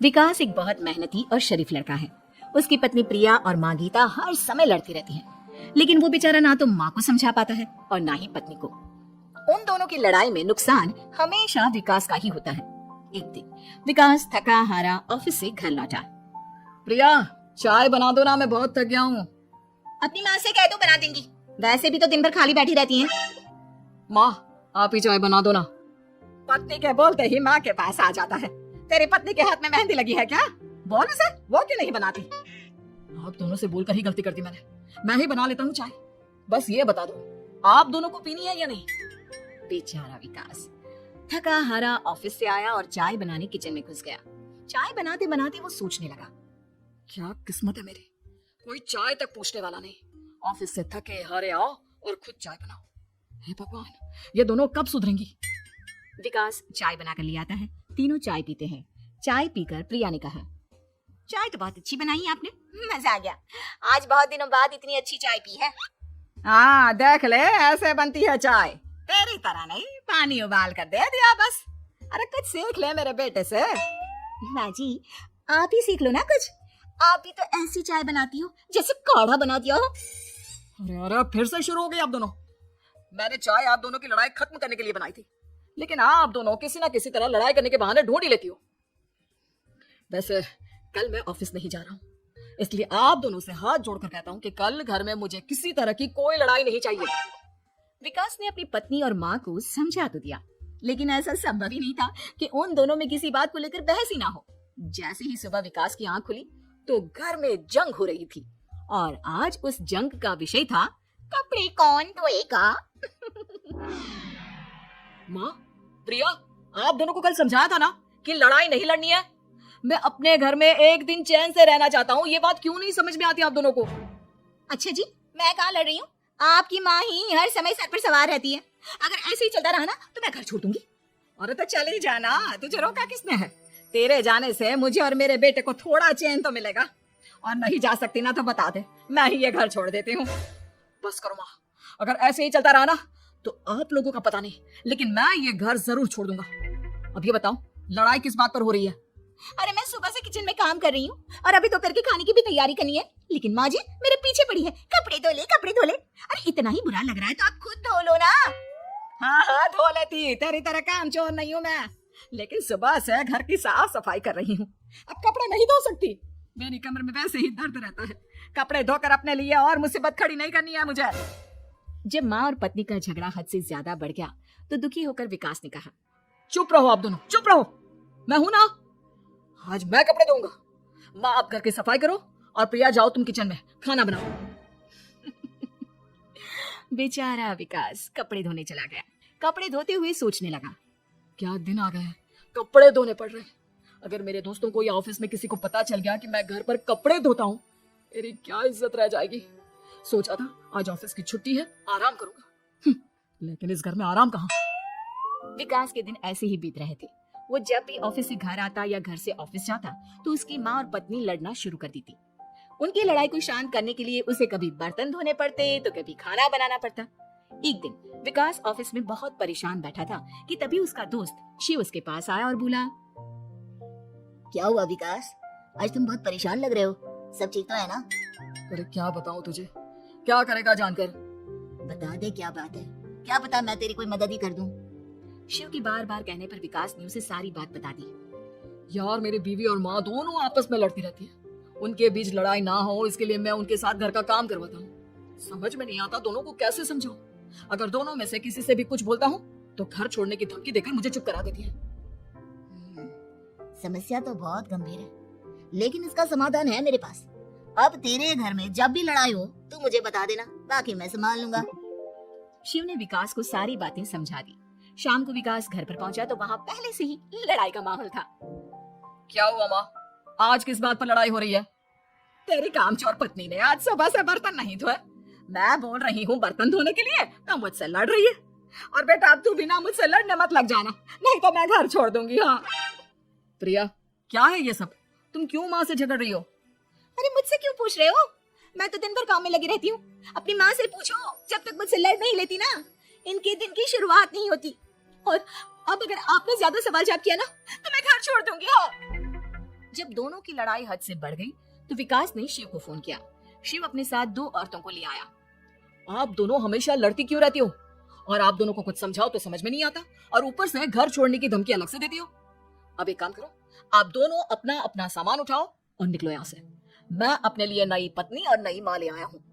विकास एक बहुत मेहनती और शरीफ लड़का है। उसकी पत्नी प्रिया और माँ गीता हर समय लड़ती रहती हैं, लेकिन वो बेचारा ना तो माँ को समझा पाता है और ना ही पत्नी को। उन दोनों की लड़ाई में नुकसान हमेशा विकास का ही होता है। एक दिन विकास थका हारा ऑफिस से घर लौटा। प्रिया, चाय बना दो ना, मैं बहुत थक गया हूँ। अपनी माँ से कह दो बना देंगी, वैसे भी तो दिन भर खाली बैठी रहती हैं। माँ, आप ही चाय बना दो ना। पत्नी के बोलते ही माँ के पास आ जाता है। तेरी पत्नी के हाथ में मेहंदी लगी है क्या? बोल उसे, वो क्यों नहीं बनाती? आप दोनों से बोलकर ही गलती कर दी मैंने। मैं ही बना लेता हूँ चाय। बस ये बता दो, आप दोनों को पीनी है या नहीं? बेचारा विकास थका हारा ऑफिस से आया और चाय बनाने किचन में घुस गया। चाय बनाते बनाते वो सोचने लगा, क्या किस्मत है मेरी, कोई चाय तक पूछने वाला नहीं। ऑफिस से थके हारे आओ और खुद चाय बनाओ। हे भगवान, ये दोनों कब सुधरेंगी? विकास चाय बनाकर ले आता है। तीनों चाय पीते हैं। चाय पीकर प्रिया ने कहा, चाय तो बहुत अच्छी बनाई है आपने, मजा आ गया। आज बहुत दिनों बाद इतनी अच्छी चाय पी है। हाँ, देख ले, ऐसे बनती है चाय। तेरी तरह नहीं, पानी उबाल कर दे दिया बस। अरे कुछ सीख ले मेरे बेटे से। माँ जी, आप ही सीख लो ना कुछ। आप भी तो ऐसी चाय बनाती हो जैसे काढ़ा बना दिया हो। अरे फिर से शुरू हो गई आप दोनों। मैंने चाय आप दोनों की लड़ाई खत्म करने के लिए बनाई थी, लेकिन आप दोनों किसी ना किसी तरह लड़ाई करने के बहाने ढूंढ ही लेती हो। वैसे कल मैं ऑफिस नहीं जा रहा हूँ, इसलिए आप दोनों से हाथ जोड़कर कहता हूँ कि कल घर में मुझे किसी तरह की कोई लड़ाई नहीं चाहिए। विकास ने अपनी पत्नी और माँ को समझा तो दिया, लेकिन ऐसा संभव ही नहीं था कि उन दोनों में किसी बात को लेकर बहस ही ना हो। जैसे ही सुबह विकास की आंख खुली तो घर में जंग हो रही थी, और आज उस जंग का विषय था कपड़े कौन धोएगा। माँ, प्रिया, आप दोनों को कल समझाया था ना कि लड़ाई नहीं लड़नी है। मैं अपने घर में एक दिन चैन से रहना चाहता हूँ। ये बात क्यों नहीं समझ में आती आप दोनों को? अच्छा जी, मैं कहाँ लड़ रही हूँ? आपकी माँ ही हर समय सर पर सवार रहती है। अगर ऐसे ही चलता रहा ना तो मैं घर छोड़ दूंगी। अरे तो चली जाना, तुझे रोका किसने है? तेरे जाने से मुझे और मेरे बेटे को थोड़ा चैन तो मिलेगा। और नहीं जा सकती ना तो बता दे, मैं ही ये घर छोड़ देती हूँ। बस करो माँ, अगर ऐसे ही चलता रहा ना तो आप लोगों का पता नहीं, लेकिन मैं ये घर जरूर छोड़ दूंगा। अब ये बताओ, लड़ाई किस बात पर हो रही है? अरे मैं सुबह से किचन में काम कर रही हूँ और अभी दोपहर के खाने की भी तैयारी करनी है, लेकिन माँ जी मेरे पीछे पड़ी है, कपड़े धो ले कपड़े धो ले। अरे इतना ही बुरा लग रहा है तो आप खुद धो लो ना। हाँ हाँ, धो लेती, तेरी तरह काम चोर नहीं हूँ मैं, लेकिन सुबह से घर की साफ सफाई कर रही हूँ। अब कपड़े नहीं धो सकती, मेरी कमर में वैसे ही दर्द रहता है। कपड़े धोकर अपने लिए और मुसीबत खड़ी नहीं करनी है मुझे। जब माँ और पत्नी का झगड़ा हद से ज्यादा बढ़ गया तो दुखी होकर विकास ने कहा, चुप रहो आप दोनों, चुप रहो। मैं हूं ना, आज मैं कपड़े धोऊंगा। माँ, आप घर की सफाई करो और प्रिया जाओ तुम किचन में खाना बनाओ। बेचारा विकास कपड़े धोने चला गया। कपड़े धोते हुए सोचने लगा, क्या दिन आ गए हैं, कपड़े धोने पड़ रहे हैं। अगर मेरे दोस्तों को या ऑफिस में किसी को पता चल गया कि मैं घर पर कपड़े धोता हूँ, मेरी क्या इज्जत रह जाएगी। सोचा था आज ऑफिस की छुट्टी है, आराम करूंगा, लेकिन इस घर में आराम कहाँ। विकास के दिन ऐसे ही बीत रहे थे। वो जब भी ऑफिस से घर आता या घर से ऑफिस जाता तो उसकी माँ और पत्नी लड़ना शुरू कर देती। उनकी लड़ाई को शांत करने के लिए उसे कभी बर्तन धोने पड़ते तो कभी खाना बनाना पड़ता। एक दिन विकास ऑफिस में बहुत परेशान बैठा था कि तभी उसका दोस्त शिव उसके पास आया और बोला, क्या हुआ विकास, आज तुम बहुत परेशान लग रहे हो, सब ठीक तो है ना? अरे क्या बताऊं तुझे, क्या करेगा जानकर? बता दे क्या बात है, क्या पता मैं तेरी कोई मदद ही कर दूं। शिव की बार बार कहने पर विकास ने उसे सारी बात बता दी। यार, मेरी बीवी और माँ दोनों आपस में लड़ती रहती है। उनके बीच लड़ाई ना हो इसके लिए मैं उनके साथ घर का काम करवाता हूँ। समझ में नहीं आता दोनों को कैसे समझाऊं। अगर दोनों में से किसी से भी कुछ बोलता हूँ तो घर छोड़ने की धमकी देकर मुझे चुप करा देती है। समस्या तो बहुत गंभीर है, लेकिन इसका समाधान है मेरे पास। अब तेरे घर में जब भी लड़ाई हो तू मुझे बता देना, बाकी मैं संभाल लूंगा। शिव ने विकास को सारी बातें समझा दी। शाम को विकास घर पर पहुंचा तो वहाँ पहले से ही लड़ाई का माहौल था। क्या हुआ माँ, आज किस बात पर लड़ाई हो रही है? तेरी कामचोर पत्नी ने आज सुबह से बर्तन नहीं धोए। मैं बोल रही हूँ बर्तन धोने के लिए तो मुझसे लड़ रही है। और बेटा अब तू बिना मुझसे लड़ने मत लग जाना, नहीं तो मैं घर छोड़ दूंगी। हाँ प्रिया, क्या है ये सब? तुम क्यों माँ से झगड़ रही हो? अरे मुझसे क्यों पूछ रहे हो? मैं तो दिन भर काम में लगी रहती हूँ। अपनी माँ से पूछो, जब तक मुझसे लड़ नहीं लेती ना इनके दिन की शुरुआत नहीं होती। और अब अगर आपने ज्यादा सवाल जवाब किया ना तो मैं घर छोड़ दूंगी। हाँ जब दोनों की लड़ाई हद से बढ़ गई तो विकास ने शिव को फोन किया। शिव अपने साथ 2 औरतों को ले आया। आप दोनों हमेशा लड़ती क्यों रहती हो? और आप दोनों को कुछ समझाओ तो समझ में नहीं आता, और ऊपर से घर छोड़ने की धमकी अलग से देती हो। अब एक काम करो, आप दोनों अपना अपना सामान उठाओ और निकलो यहाँ से। मैं अपने लिए नई पत्नी और नई माँ ले आया हूँ।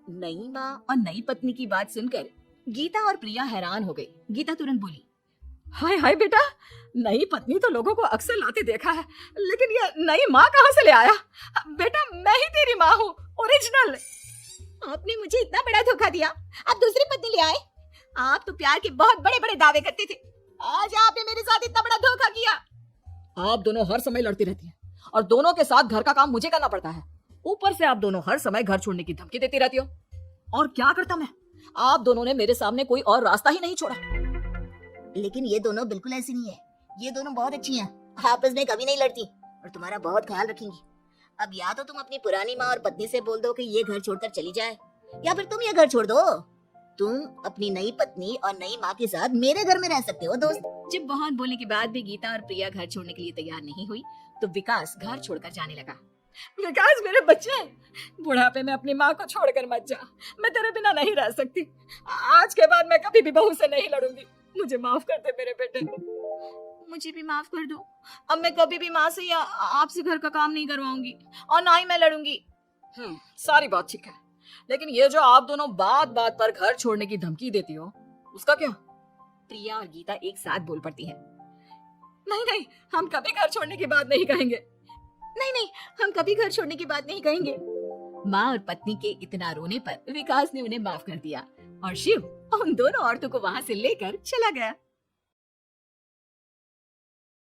नई माँ और नई पत्नी की बात सुनकर गीता और प्रिया हैरान हो गई। गीता तुरंत बोली, हाय हाय बेटा, नई पत्नी तो लोगों को अक्सर लाते देखा है, लेकिन ये नई माँ कहाँ से ले आया? बेटा मैं ही तेरी माँ हूँ, ओरिजिनल। आपने मुझे इतना बड़ा धोखा दिया, आप दूसरी पत्नी ले आए। आप तो प्यार के बहुत बड़े बड़े दावे करते थे, आज आपने मेरे साथ इतना बड़ा धोखा किया। आप दोनों हर समय लड़ती रहती हैं और दोनों के साथ घर का काम मुझे करना पड़ता है। ऊपर से आप दोनों हर समय घर छोड़ने की धमकी देती रहती हो। और क्या करता मैं? आप दोनों ने मेरे सामने कोई और रास्ता ही नहीं छोड़ा। लेकिन ये दोनों बिल्कुल ऐसी नहीं है, ये दोनों बहुत अच्छी हैं, आपस में कभी नहीं लड़ती और तुम्हारा बहुत ख्याल रखेंगी। अब या तो तुम अपनी पुरानी माँ और पत्नी से बोल दो कि ये घर छोड़कर चली जाए, या फिर तुम ये घर छोड़ दो। तुम अपनी नई पत्नी और नई माँ के साथ मेरे घर में रह सकते हो दोस्त। जब बहुत बोलने के बाद भी गीता और प्रिया घर छोड़ने के लिए तैयार नहीं हुई तो विकास घर छोड़कर जाने लगा। विकास मेरे बच्चे, बुढ़ापे में अपनी माँ को छोड़कर मत जा, मैं तेरे बिना नहीं रह सकती। आज के बाद मैं कभी भी बहू से नहीं लड़ूंगी। मुझे माफ कर दे मेरे बेटे। मुझे भी माफ कर दो, अब मैं कभी भी माँ से या आपसे घर का काम नहीं करवाऊंगी और ना ही मैं लड़ूंगी। सारी बात ठीक है, लेकिन ये जो आप दोनों बात बात पर घर छोड़ने की धमकी देती हो, उसका क्या? प्रिया और गीता एक साथ बोल पड़ती है, नहीं नहीं, हम कभी घर छोड़ने की बात नहीं कहेंगे। नहीं नहीं, हम कभी घर छोड़ने की बात नहीं कहेंगे। माँ और पत्नी के इतना रोने पर विकास ने उन्हें माफ कर दिया और शिव उन दोनों औरतों को वहां से लेकर चला गया।